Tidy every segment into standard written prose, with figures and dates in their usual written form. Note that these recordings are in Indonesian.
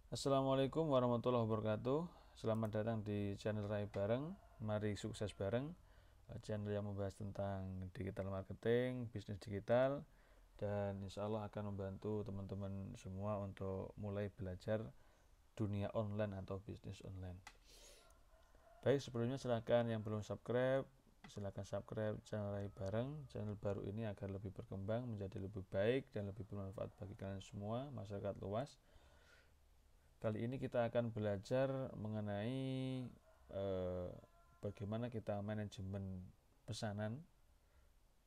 Assalamualaikum warahmatullahi wabarakatuh. Selamat datang di channel Rai Bareng. Mari sukses bareng. Channel yang membahas tentang digital marketing, bisnis digital, dan insya Allah akan membantu teman-teman semua untuk mulai belajar dunia online atau bisnis online. Baik, sebelumnya silakan yang belum subscribe, silakan subscribe channel Rai Bareng. Channel baru ini agar lebih berkembang, menjadi lebih baik dan lebih bermanfaat bagi kalian semua, masyarakat luas. Kali ini kita akan belajar mengenai eh, bagaimana kita manajemen pesanan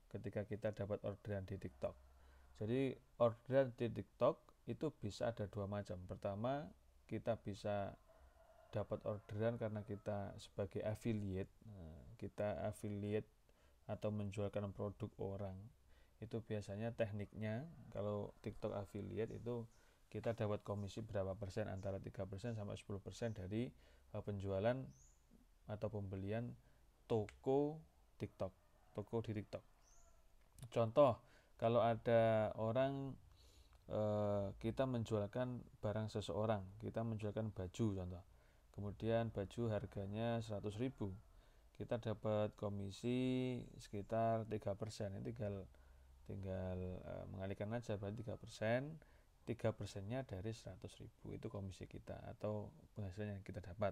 ketika kita dapat orderan di TikTok. Jadi orderan di TikTok itu bisa ada dua macam. Pertama, kita bisa dapat orderan karena kita sebagai affiliate. Kita affiliate atau menjualkan produk orang. Itu biasanya tekniknya kalau TikTok affiliate itu kita dapat komisi berapa persen, antara 3% sampai 10% dari penjualan atau pembelian toko TikTok, toko di TikTok. Contoh, kalau ada orang kita menjualkan barang seseorang, kita menjualkan baju contoh. Kemudian baju harganya 100.000, kita dapat komisi sekitar 3%. Ini tinggal tinggal mengalihkan aja, berarti 3%. 3%-nya dari 100.000 itu komisi kita atau penghasilan yang kita dapat.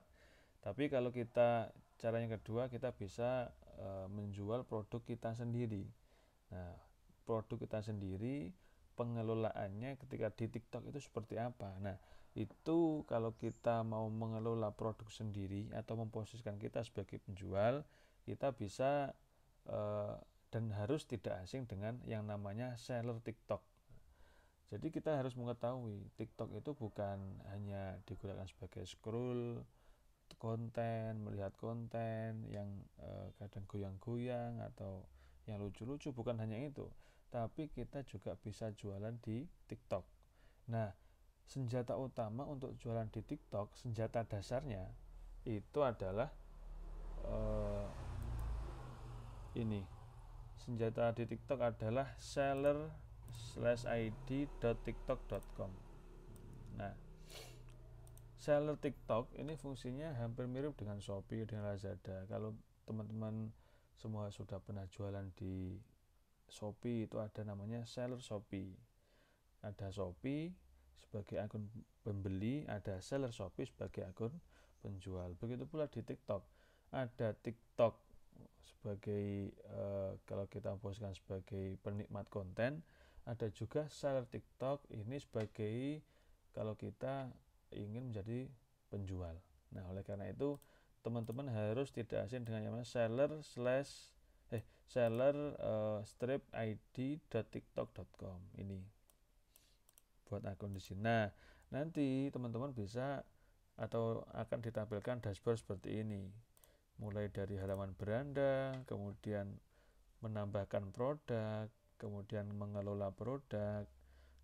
Tapi kalau kita cara yang kedua, kita bisa menjual produk kita sendiri. Nah, produk kita sendiri, pengelolaannya ketika di TikTok itu seperti apa. Nah, itu kalau kita mau mengelola produk sendiri atau memposisikan kita sebagai penjual, kita bisa eh, dan harus tidak asing dengan yang namanya seller TikTok. Jadi kita harus mengetahui TikTok itu bukan hanya digunakan sebagai scroll konten, melihat konten yang kadang goyang-goyang atau yang lucu-lucu, bukan hanya itu. Tapi kita juga bisa jualan di TikTok. Nah, senjata utama untuk jualan di TikTok, senjata dasarnya itu adalah eh, ini. Senjata di TikTok adalah seller/id.tiktok.com. Nah, seller TikTok ini fungsinya hampir mirip dengan Shopee, dengan Lazada. Kalau teman-teman semua sudah pernah jualan di Shopee, itu ada namanya seller Shopee. Ada Shopee sebagai akun pembeli, ada seller Shopee sebagai akun penjual. Begitu pula di TikTok. Ada TikTok sebagai kalau kita posisikan sebagai penikmat konten, ada juga seller TikTok ini sebagai kalau kita ingin menjadi penjual. Nah, oleh karena itu teman-teman harus tidak asing dengan yang namanya seller strip id.tiktok.com ini buat akun di sini. Nah, nanti teman-teman bisa atau akan ditampilkan dashboard seperti ini. Mulai dari halaman beranda, kemudian menambahkan produk, kemudian mengelola produk,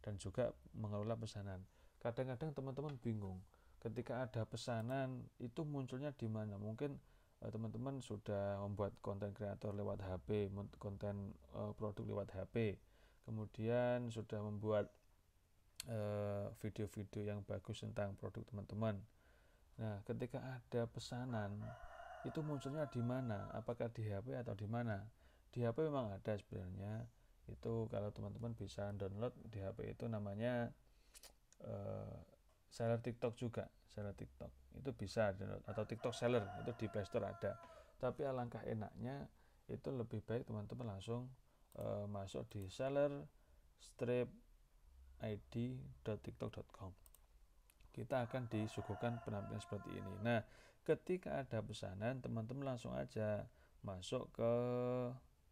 dan juga mengelola pesanan. Kadang-kadang teman-teman bingung ketika ada pesanan itu munculnya di mana. Mungkin teman-teman sudah membuat konten kreator lewat HP, konten produk lewat HP, kemudian sudah membuat video-video yang bagus tentang produk teman-teman. Nah, ketika ada pesanan, itu munculnya di mana? Apakah di HP atau di mana? Di HP memang ada sebenarnya. Itu kalau teman-teman bisa download di HP itu namanya eh, seller TikTok juga, seller TikTok. Itu bisa download atau TikTok seller itu di Play Store ada. Tapi alangkah enaknya itu lebih baik teman-teman langsung masuk di seller strip id.tiktok.com. Kita akan disuguhkan penampilan seperti ini. Nah, ketika ada pesanan, teman-teman langsung aja masuk ke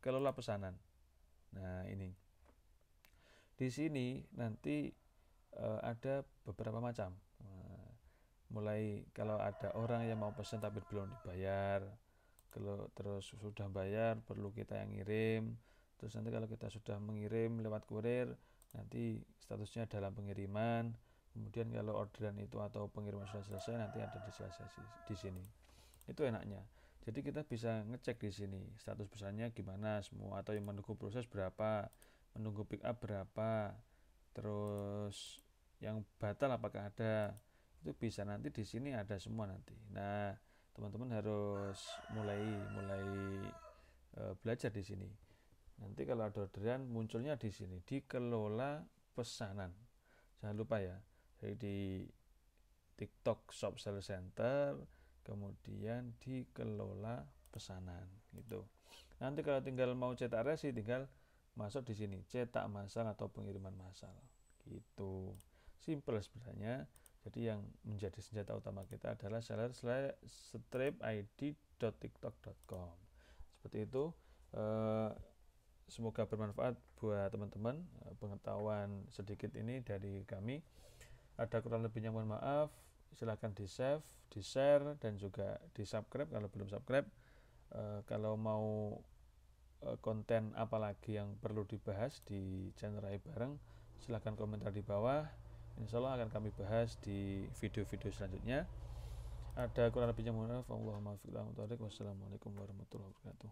kelola pesanan. Nah, ini. Di sini nanti ada beberapa macam. Mulai kalau ada orang yang mau pesan tapi belum dibayar, kalau terus sudah bayar perlu kita yang ngirim. Terus nanti kalau kita sudah mengirim lewat kurir, nanti statusnya dalam pengiriman. Kemudian kalau orderan itu atau pengiriman sudah selesai, nanti ada di selesai di sini. Itu enaknya. Jadi kita bisa ngecek di sini status pesannya gimana semua, atau yang menunggu proses berapa, menunggu pick up berapa, terus yang batal apakah ada. itu bisa nanti di sini ada semua nanti. Nah, teman-teman harus mulai belajar di sini. Nanti kalau ada orderan munculnya di sini, dikelola pesanan. Jangan lupa ya. Jadi di TikTok Shop Seller Center, kemudian dikelola pesanan gitu. Nanti kalau tinggal mau cetak resi, tinggal masuk di sini, cetak massal atau pengiriman massal gitu. Simple sebenarnya. Jadi yang menjadi senjata utama kita adalah seller/stripid.tiktok.com. Seperti itu. Semoga bermanfaat buat teman-teman. Pengetahuan sedikit ini dari kami. Ada kurang lebihnya mohon maaf. Silahkan di save, di share, dan juga di subscribe kalau belum subscribe. Kalau mau konten apalagi yang perlu dibahas di channel Rai Bareng, silahkan komentar di bawah. Insya Allah akan kami bahas di video-video selanjutnya. Ada kurang lebihnya mohon maaf. Wassalamualaikum warahmatullahi wabarakatuh.